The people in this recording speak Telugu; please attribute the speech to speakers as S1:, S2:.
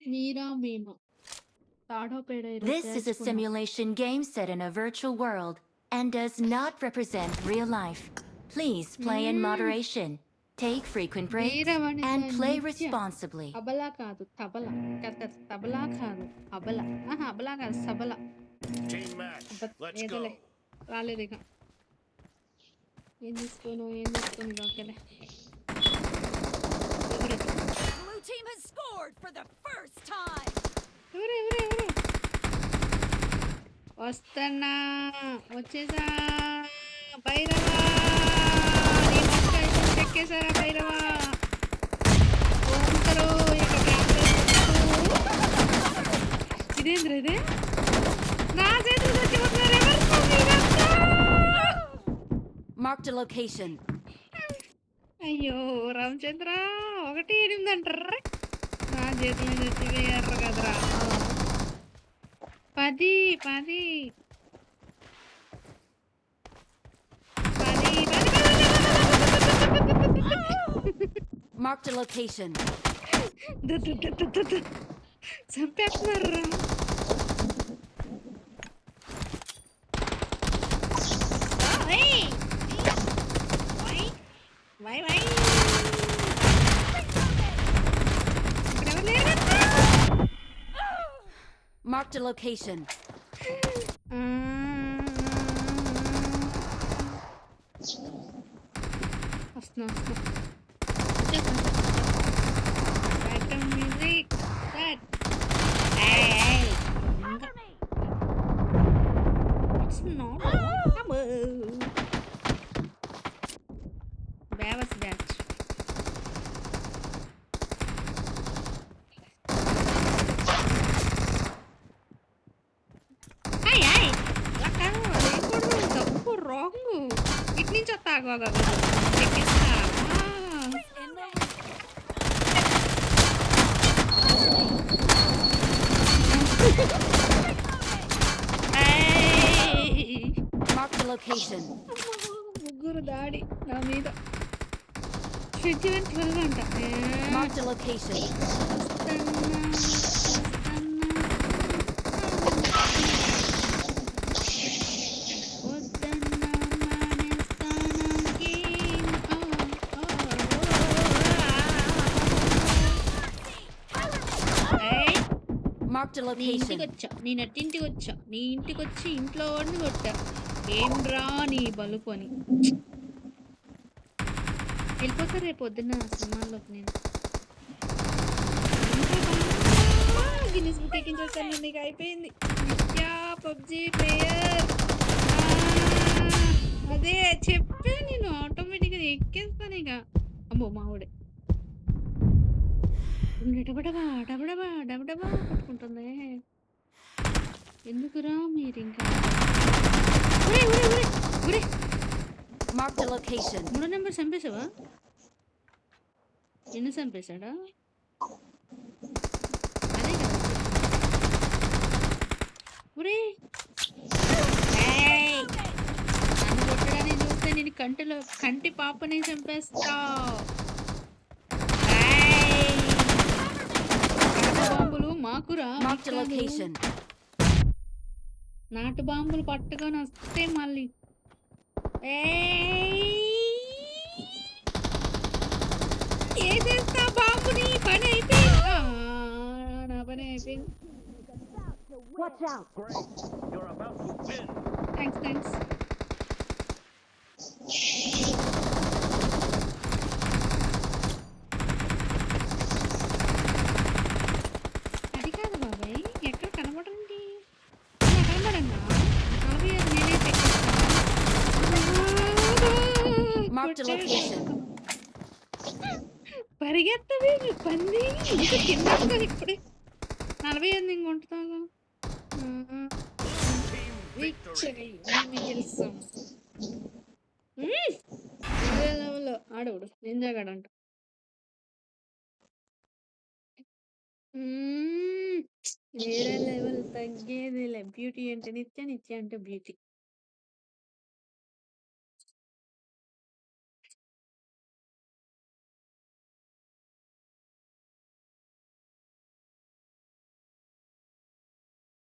S1: మీరా మేమా తాడో పేడో ఈరోజు
S2: This is a
S1: తేల్చుకుందాం.
S2: simulation game set in a virtual world and does not represent real life. Please play in
S1: హ్మ్.
S2: moderation, take frequent breaks,
S1: వీరవనిత
S2: and play
S1: నిత్య
S2: responsibly.
S1: అబల కాదు తబల. కాదు కాదు తబలా కాదు అబల. ఆహా! అబల కాదు సబల.
S3: Team match.
S1: అబ్బ
S3: Let's
S1: ఏదోలే
S3: go.
S1: రాలేదిక. ఏం తీసుకోను ఇక ఓకేలే. ఎవరు?
S4: Blue team has scored for the first time.
S1: ఎవరు? వస్తన్నా వచ్చేసా భైరవా నీ మొక్క చెక్కేశారా భైరవా ఓంకరు ఇక ఇదేంద్ర ఇదే నా చేతులు చచ్చిపోతున్నారు
S2: Marked a location.
S1: అయ్యో రామచంద్ర 1-8 అంటారా నా చేతులు చచ్చిపోయారు కదరా 10 10
S2: Marked a location.
S1: చంపేస్తున్నారా వై
S2: Marked a location.
S1: వస్తున్నా మ్యూజిక్ బ్యావస్ బ్యాచ్ తప్పు రాంగ్ ఇటు నుంచి వస్తా ఎక్కిస్తా
S2: Marked a location.
S1: ముగ్గురు దాడి నా మీద 21-12 అంట
S2: Marked a location. Marked a
S1: నీ ఇంటికి
S2: location.
S1: వచ్చా నీ నట్టింటికి వచ్చా నీ ఇంటికి వచ్చి ఇంట్లో వాడిని కొట్టా ఏంట్రా నీ బలుపు అని వెళ్ళిపోతా రేపు పొద్దున్న సినిమాల్లోకి నేను గిన్నెస్ బుక్ ఎక్కించేస్తాను నేను నీకు అయిపోయింది నిత్యా పబ్జి ప్లేయర్ అదే చెప్పా నేను ఆటోమేటిక్గా ఎక్కేస్తాను ఇక అమ్మో మావుడే డబడబా కొట్టుకుంటుంది ఎందుకురా మీరు ఇంకా
S2: Marked a location.
S1: 3 నెంబర్ చంపేసావా ఎన్ని చంపేశాడా అదే కదా ఒరే నన్ను కొట్టడానికి చూస్తే నేను కంటి పాపని చంపేస్తా బాంబులు మాకురా
S2: Marked a location.
S1: నాటు బాంబులు పట్టుకొని వస్తే మళ్ళీ ఏదేస్తా బాంబుని పని అయిపోయింది నా పని అయిపోయింది
S4: Watch out.
S3: Great. You're about to win.
S1: Thanks అది కాదు బాబాయ్ ఎక్కడ కనబడండి కనబడన్నా అవి అది నేనే
S2: Marked a location.
S1: పరిగెత్తవి పంది ఇంకా కింద వస్తుంది ఇప్పుడే 48 ఇంక ఉంటుందా
S3: Team victory.
S1: గెలుస్తాం లెవెల్లో ఆడవుడు నింజాగాడంట వేరే లెవెల్ తగ్గేది బ్యూటీ అంటే నిత్య అంటే బ్యూటీ